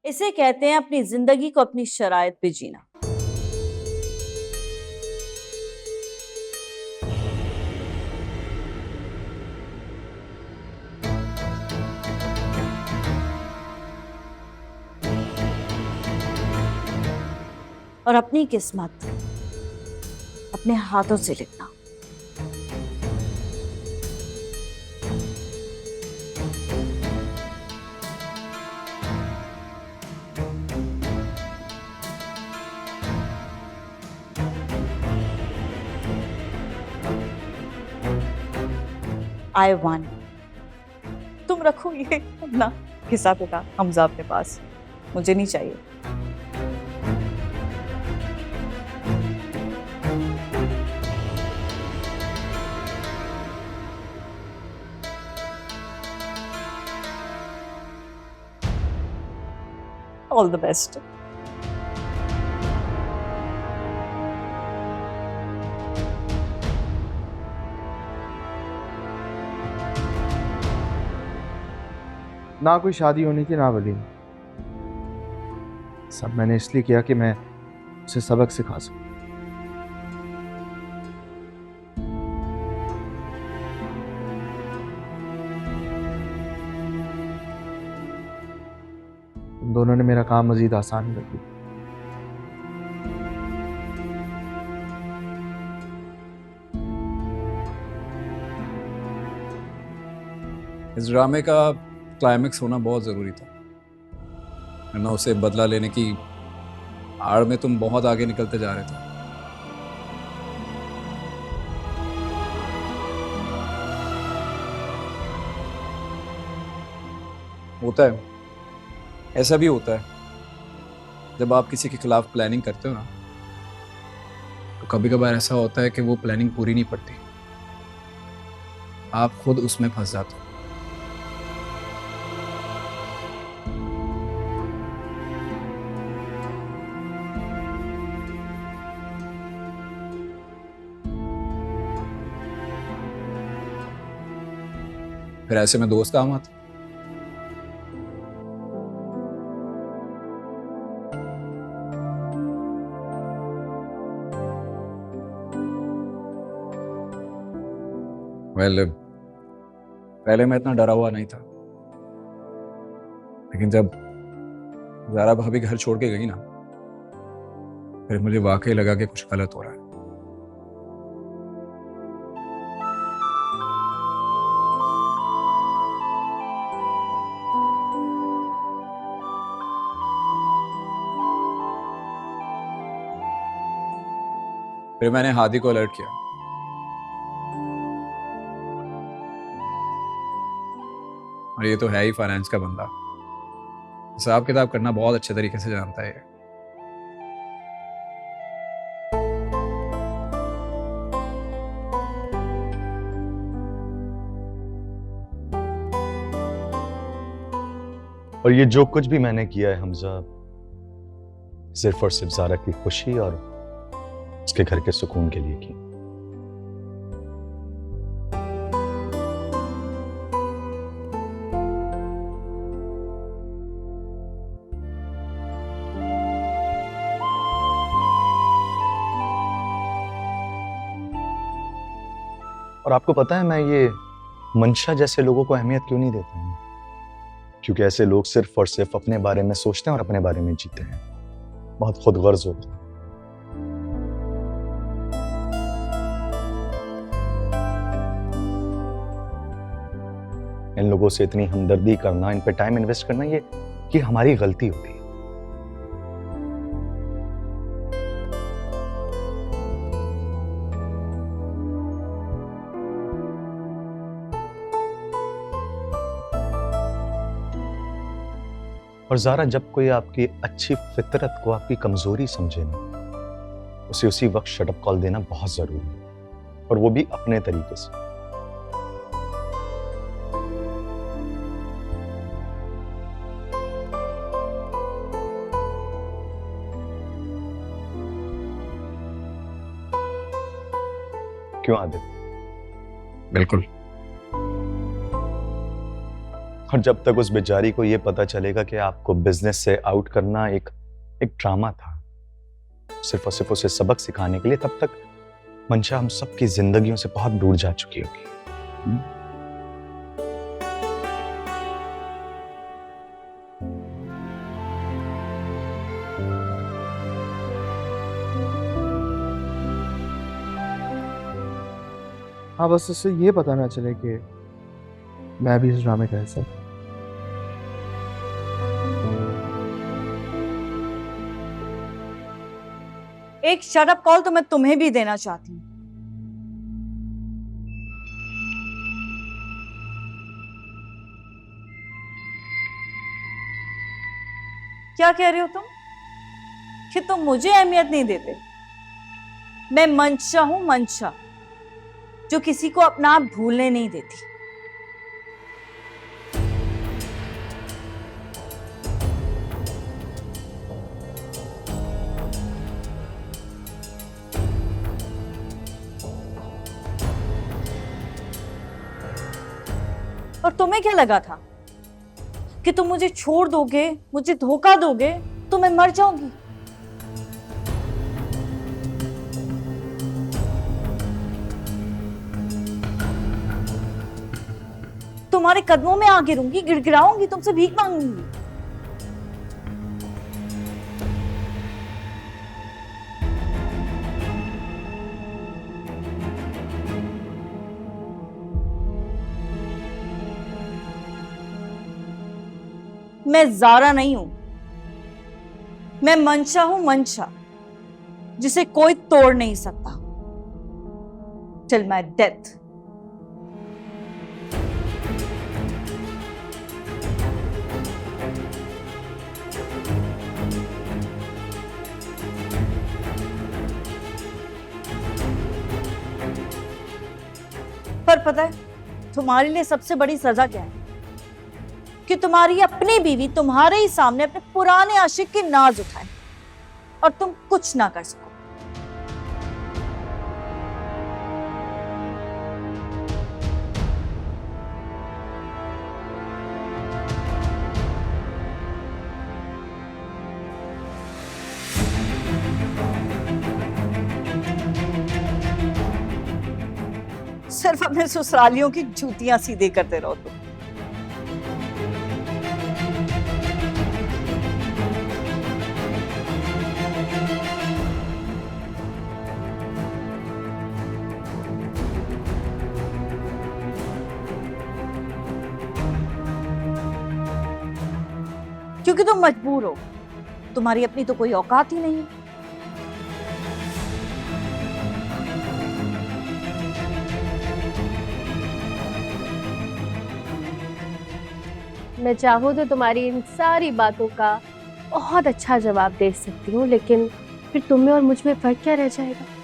इसे कहते हैं अपनी जिंदगी को अपनी शरायत पे जीना। और अपनी किस्मत अपने हाथों से लिखना। I one. तुम रखो ये अपना हिसाब किताब हमजा अपने पास, मुझे नहीं चाहिए। All the best. ना कोई शादी होनी थी ना वलीम। सब मैंने इसलिए किया कि मैं उसे सबक सिखा सकूं। तुम दोनों ने मेरा काम मजीद आसान कर दिया। इस ड्रामे का क्लाइमेक्स होना बहुत ज़रूरी था, वरना उसे बदला लेने की आड़ में तुम बहुत आगे निकलते जा रहे थे। होता है, ऐसा भी होता है जब आप किसी के खिलाफ प्लानिंग करते हो ना, तो कभी कभार ऐसा होता है कि वो प्लानिंग पूरी नहीं पड़ती, आप खुद उसमें फंस जाते हो। फिर ऐसे में दोस्त काम आते। वेल, पहले मैं इतना डरा हुआ नहीं था, लेकिन जब ज़ारा भाभी घर छोड़ के गई ना, फिर मुझे वाकई लगा कि कुछ गलत हो रहा है। फिर मैंने हादी को अलर्ट किया, और ये तो है ही फाइनेंस का बंदा, हिसाब किताब करना बहुत अच्छे तरीके से जानता है ये। और ये जो कुछ भी मैंने किया है हमजा, सिर्फ और सिर्फ ज़ारा की खुशी और उसके घर के सुकून के लिए की। और आपको पता है मैं ये मंशा जैसे लोगों को अहमियत क्यों नहीं देता हूं? क्योंकि ऐसे लोग सिर्फ और सिर्फ अपने बारे में सोचते हैं और अपने बारे में जीते हैं, बहुत खुदगर्ज होते हैं। इन लोगों से इतनी हमदर्दी करना, इन पे टाइम इन्वेस्ट करना, ये हमारी गलती होती है। और ज़ारा, जब कोई आपकी अच्छी फितरत को आपकी कमजोरी समझे ना, उसे उसी वक्त शटअप कॉल देना बहुत जरूरी है, और वो भी अपने तरीके से। क्यों आदित्य? बिल्कुल। और जब तक उस बेचारी को ये पता चलेगा कि आपको बिजनेस से आउट करना एक ड्रामा था, सिर्फ और सिर्फ उसे सबक सिखाने के लिए, तब तक मंशा हम सबकी जिंदगियों से बहुत दूर जा चुकी होगी। हाँ, बस उससे ये पता ना चले कि मैं भी इस ड्रामे का हिस्सा हूँ। एक शट अप कॉल तो मैं तुम्हें भी देना चाहती हूँ। क्या कह रहे हो तुम कि तुम मुझे अहमियत नहीं देते? मैं मंशा हूं, मंशा, जो किसी को अपना आप भूलने नहीं देती। और तुम्हें क्या लगा था कि तुम मुझे छोड़ दोगे, मुझे धोखा दोगे तो मैं मर जाऊंगी? तुम्हारे कदमों में आ गिरूंगी, गिड़गिड़ाऊंगी, तुमसे भीख मांगूंगी। मैं ज़ारा नहीं हूं, मैं मंशा हूं, मंशा, जिसे कोई तोड़ नहीं सकता टिल माय डेथ। पर पता है तुम्हारे लिए सबसे बड़ी सजा क्या है? कि तुम्हारी अपनी बीवी तुम्हारे ही सामने अपने पुराने आशिक की नाज उठाए और तुम कुछ ना कर सको। सिर्फ अपने ससुरालियों की जूतियां सीधे करते रहो तुम। क्योंकि तुम मजबूर हो, तुम्हारी अपनी तो कोई औकात ही नहीं। मैं चाहूँ तो तुम्हारी इन सारी बातों का बहुत अच्छा जवाब दे सकती हूँ, लेकिन फिर तुम में और मुझ में फर्क क्या रह जाएगा?